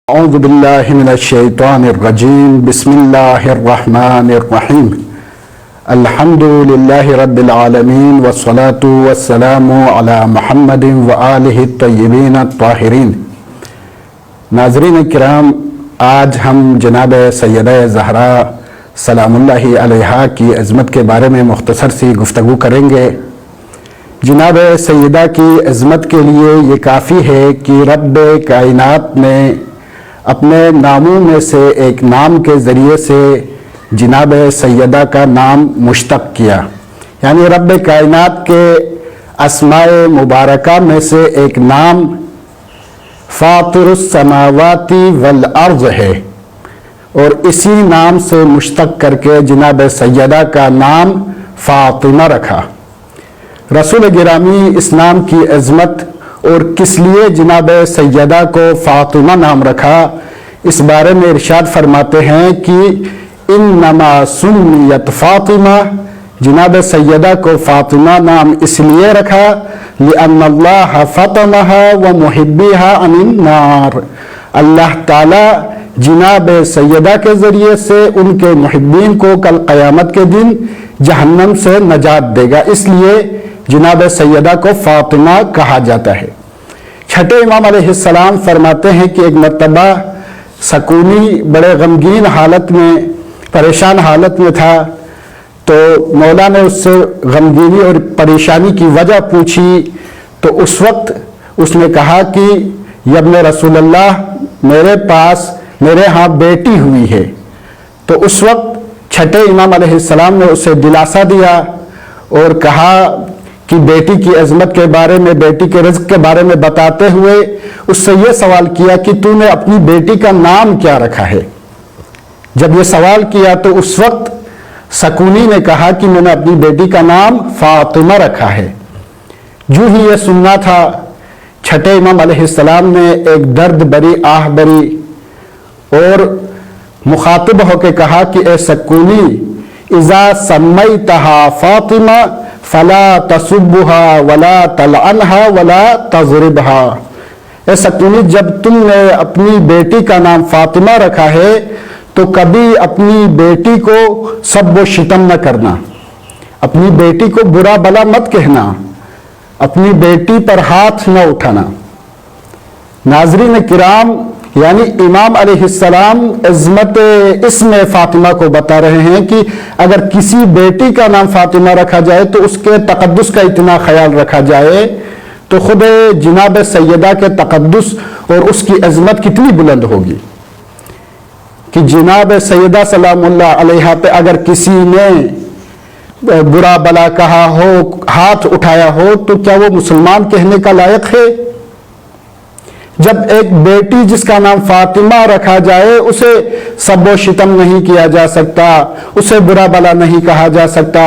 اعوذ باللہ من الشیطان الرجیم بسم اللہ الرحمن الرحیم الحمد للہ رب العالمین والصلاة والسلام علی محمد وآلہ الطیبین الطاہرین۔ ناظرین کرام، آج ہم جناب سیدہ زہرا سلام اللہ علیہا کی عظمت کے بارے میں مختصر سی گفتگو کریں گے۔ جناب سیدہ کی عظمت کے لیے یہ کافی ہے کہ رب کائنات نے اپنے ناموں میں سے ایک نام کے ذریعے سے جناب سیدہ کا نام مشتق کیا، یعنی رب کائنات کے اسماء مبارکہ میں سے ایک نام فاطر السماوات والارض ہے، اور اسی نام سے مشتق کر کے جناب سیدہ کا نام فاطمہ رکھا۔ رسول گرامی اس نام کی عظمت اور کس لیے جناب سیدہ کو فاطمہ نام رکھا، اس بارے میں ارشاد فرماتے ہیں کہ انما سمیت فاطمہ، جناب سیدہ کو فاطمہ نام اس لیے رکھا لأن اللہ فطمها ومحبیها عن النار، اللہ تعالی جناب سیدہ کے ذریعے سے ان کے محبین کو کل قیامت کے دن جہنم سے نجات دے گا، اس لیے جناب سیدہ کو فاطمہ کہا جاتا ہے۔ چھٹے امام علیہ السلام فرماتے ہیں کہ ایک مرتبہ سکونی بڑے غمگین حالت میں، پریشان حالت میں تھا، تو مولا نے اس سے غمگینی اور پریشانی کی وجہ پوچھی، تو اس وقت اس نے کہا کہ ابن رسول اللہ، میرے پاس میرے ہاں بیٹی ہوئی ہے۔ تو اس وقت چھٹے امام علیہ السلام نے اسے دلاسا دیا اور کہا کہ بیٹی کی عظمت کے بارے میں، بیٹی کے رزق کے بارے میں بتاتے ہوئے اس سے یہ سوال کیا کہ تو نے اپنی بیٹی کا نام کیا رکھا ہے؟ جب یہ سوال کیا تو اس وقت سکونی نے کہا کہ میں نے اپنی بیٹی کا نام فاطمہ رکھا ہے۔ جو ہی یہ سننا تھا، چھٹے امام علیہ السلام نے ایک درد بری آہ بری اور مخاطب ہو کے کہا کہ اے سکونی، اذا سمیتہا فاطمہ فلا تسبها ولا تلعنها ولا تضربها، اے سکونی، جب تم نے اپنی بیٹی کا نام فاطمہ رکھا ہے تو کبھی اپنی بیٹی کو سب و شتم نہ کرنا، اپنی بیٹی کو برا بلا مت کہنا، اپنی بیٹی پر ہاتھ نہ اٹھانا۔ ناظرین کرام، یعنی امام علیہ السلام عظمت اسم فاطمہ کو بتا رہے ہیں کہ اگر کسی بیٹی کا نام فاطمہ رکھا جائے تو اس کے تقدس کا اتنا خیال رکھا جائے تو خود جناب سیدہ کے تقدس اور اس کی عظمت کتنی بلند ہوگی کہ جناب سیدہ سلام اللہ علیہا پہ اگر کسی نے برا بلا کہا ہو، ہاتھ اٹھایا ہو، تو کیا وہ مسلمان کہنے کا لائق ہے؟ جب ایک بیٹی جس کا نام فاطمہ رکھا جائے اسے سب و شتم نہیں کیا جا سکتا، اسے برا بلا نہیں کہا جا سکتا،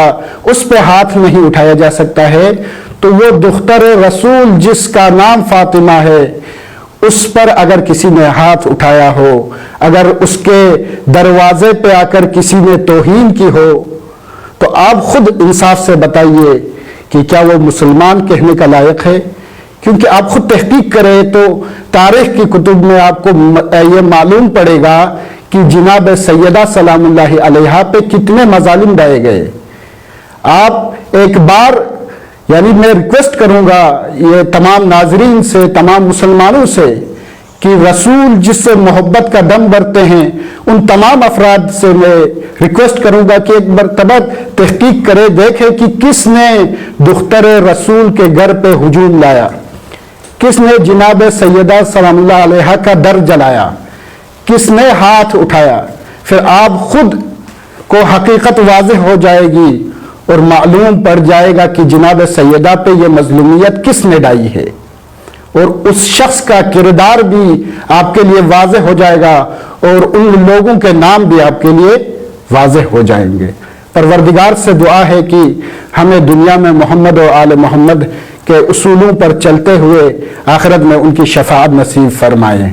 اس پہ ہاتھ نہیں اٹھایا جا سکتا ہے، تو وہ دختر رسول جس کا نام فاطمہ ہے اس پر اگر کسی نے ہاتھ اٹھایا ہو، اگر اس کے دروازے پہ آ کر کسی نے توہین کی ہو، تو آپ خود انصاف سے بتائیے کہ کیا وہ مسلمان کہنے کا لائق ہے؟ کیونکہ آپ خود تحقیق کریں تو تاریخ کی کتب میں آپ کو یہ معلوم پڑے گا کہ جناب سیدہ سلام اللہ علیہا پہ کتنے مظالم ڈائے گئے۔ آپ ایک بار، یعنی میں ریکویسٹ کروں گا یہ تمام ناظرین سے، تمام مسلمانوں سے، کہ رسول جس سے محبت کا دم بھرتے ہیں ان تمام افراد سے میں ریکویسٹ کروں گا کہ ایک مرتبہ تحقیق کرے، دیکھے کہ کس نے دختر رسول کے گھر پہ ہجوم لایا، کس نے جناب سیدہ سلام اللہ علیہا کا در جلایا، کس نے ہاتھ اٹھایا۔ پھر آپ خود کو حقیقت واضح ہو جائے گی اور معلوم پڑ جائے گا کہ جناب سیدہ پہ یہ مظلومیت کس نے ڈائی ہے، اور اس شخص کا کردار بھی آپ کے لیے واضح ہو جائے گا اور ان لوگوں کے نام بھی آپ کے لیے واضح ہو جائیں گے۔ پروردگار سے دعا ہے کہ ہمیں دنیا میں محمد اور آل محمد کے اصولوں پر چلتے ہوئے آخرت میں ان کی شفاعت نصیب فرمائیں۔